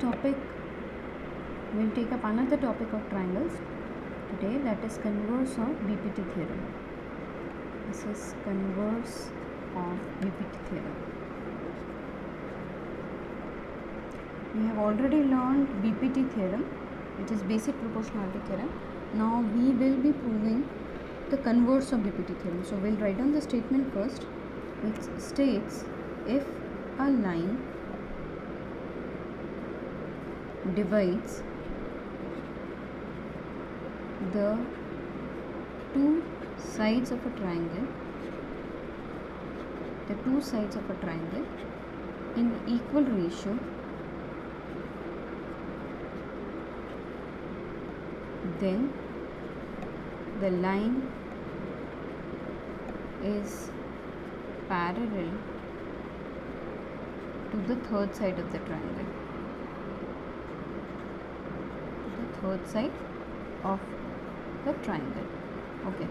topic we'll take up another topic of triangles today, that is converse of BPT theorem. This is converse of BPT theorem. We have already learned BPT theorem, which is basic proportionality theorem. Now we will be proving the converse of BPT theorem. So we'll write down the statement first, which states if a line divides the two sides of a triangle, in equal ratio, then the line is parallel to the third side of the triangle. Okay,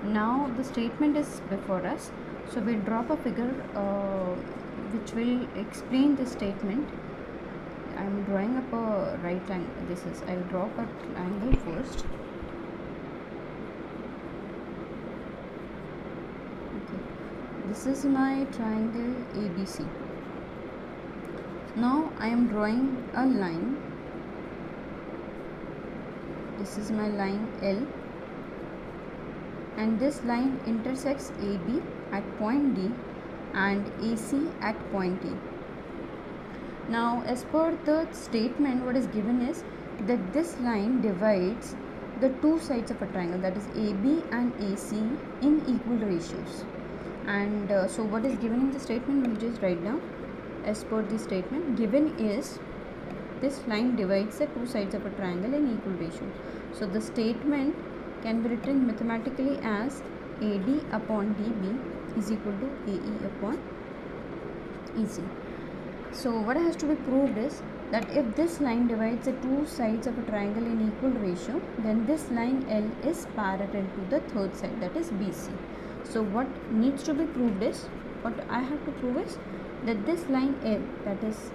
now the statement is before us, so we'll drop a figure which will explain the statement. I'm drawing up a right angle. I'll draw a triangle first. Okay, this is my triangle ABC. Now I am drawing a line. This is my line L, and this line intersects AB at point D and AC at point E. Now, as per the statement, what is given is that this line divides the two sides of a triangle, that is AB and AC, in equal ratios. And so what is given in the statement, we'll just write down. As per the statement given is this line divides the two sides of a triangle in equal ratio. So the statement can be written mathematically as AD upon DB is equal to AE upon EC. So what has to be proved is that if this line divides the two sides of a triangle in equal ratio, then this line L is parallel to the third side, that is BC. So what needs to be proved is, what I have to prove is that this line L, that is,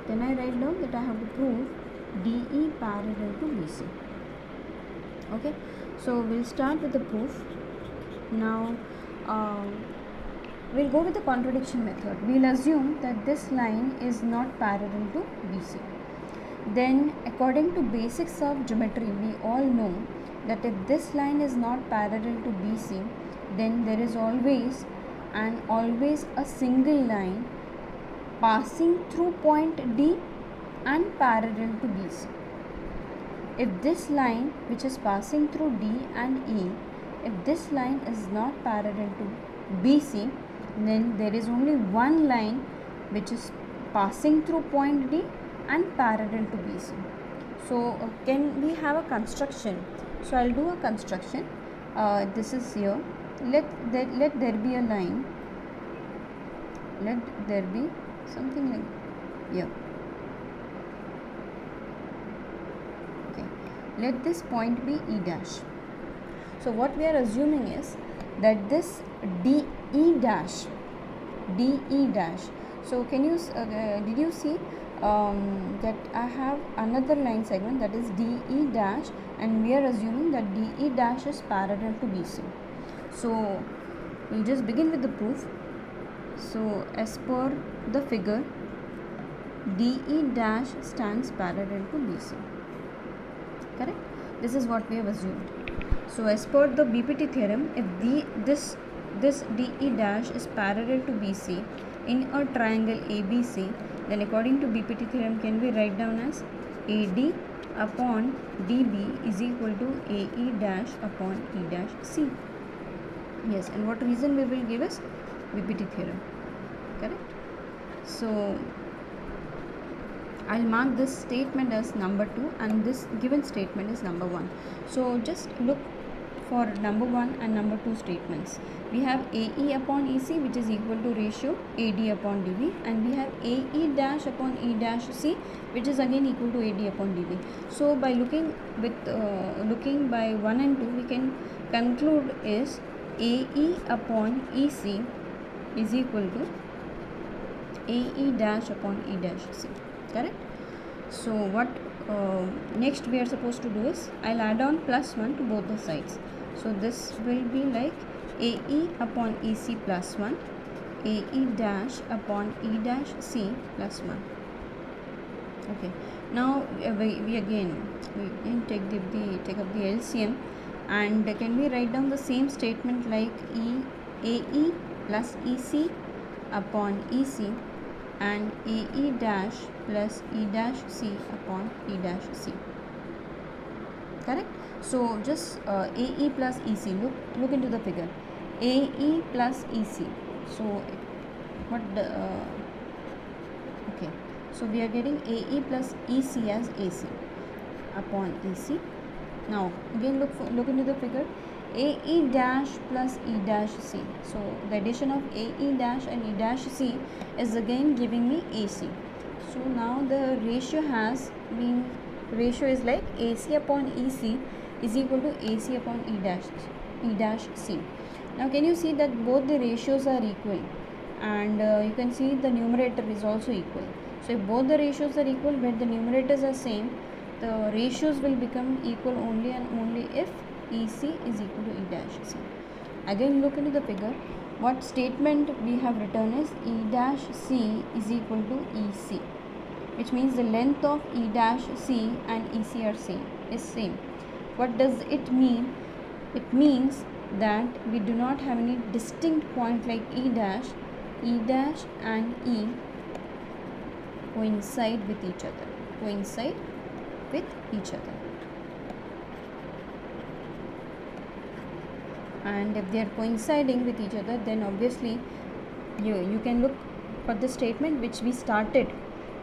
then I write down that I have to prove DE parallel to BC. Okay, so we'll start with the proof. Now we'll go with the contradiction method. We'll assume that this line is not parallel to BC. Then according to basics of geometry, we all know that if this line is not parallel to BC, then there is always a single line passing through point D and parallel to BC. If this line which is passing through D and E, if this line is not parallel to BC, then there is only one line which is passing through point D and parallel to BC. So can we have a construction? So I'll do a construction. This is here. Let there be a line. Let there be something like here. Okay. Let this point be E dash. So what we are assuming is that this DE dash. So can you did you see that I have another line segment, that is DE dash, and we are assuming that DE dash is parallel to BC. So we'll just begin with the proof. So as per the figure, DE dash stands parallel to BC. Correct? This is what we have assumed. So as per the BPT theorem, if this DE dash is parallel to BC in a triangle ABC, then according to BPT theorem can be write down as AD upon DB is equal to AE dash upon E dash C. Yes, and what reason we will give is BPT theorem. Correct? So I'll mark this statement as number 2 and this given statement is number 1. So just look for number 1 and number 2 statements. We have AE upon EC, which is equal to ratio AD upon DB, and we have AE dash upon E dash C, which is again equal to AD upon DB. So by looking by 1 and 2, we can conclude is AE upon EC is equal to AE dash upon E dash C. Correct? So what next we are supposed to do is I'll add on +1 to both the sides. So this will be like AE upon EC plus 1, AE dash upon E dash C plus 1. Okay, now we again take up the LCM, and can we write down the same statement like AE plus EC upon EC and AE dash plus E dash C upon E dash C. Correct? So just AE plus EC, look into the figure. AE plus EC. So what the okay, so we are getting AE plus EC as AC upon EC. Now again look into the figure. AE dash plus E dash C. So the addition of AE dash and E dash C is again giving me AC. So now the ratio is like AC upon EC is equal to AC upon E dash C. Now can you see that both the ratios are equal, and you can see the numerator is also equal. So if both the ratios are equal but the numerators are same, the ratios will become equal only and only if EC is equal to E dash C. Again look into the figure. What statement we have written is E dash C is equal to EC, which means the length of E dash C and EC are same. What does it mean? It means that we do not have any distinct point like E dash and E coincide with each other. And if they are coinciding with each other, then obviously you can look for the statement which we started,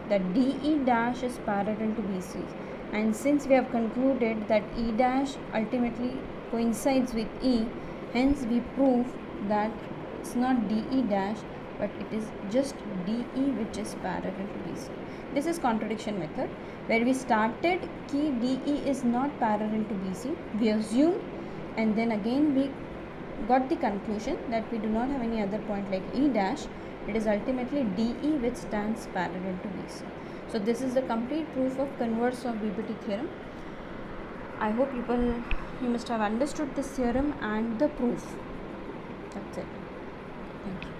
that DE dash is parallel to BC, and since we have concluded that E dash ultimately coincides with E, hence we prove that it's not DE dash but it is just DE which is parallel to BC. This is contradiction method, where we started कि DE is not parallel to BC, we assume, and then again we got the conclusion that we do not have any other point like E dash. It is ultimately DE which stands parallel to BC. So this is the complete proof of converse of BPT theorem. I hope you must have understood this theorem and the proof. That's it. Thank you.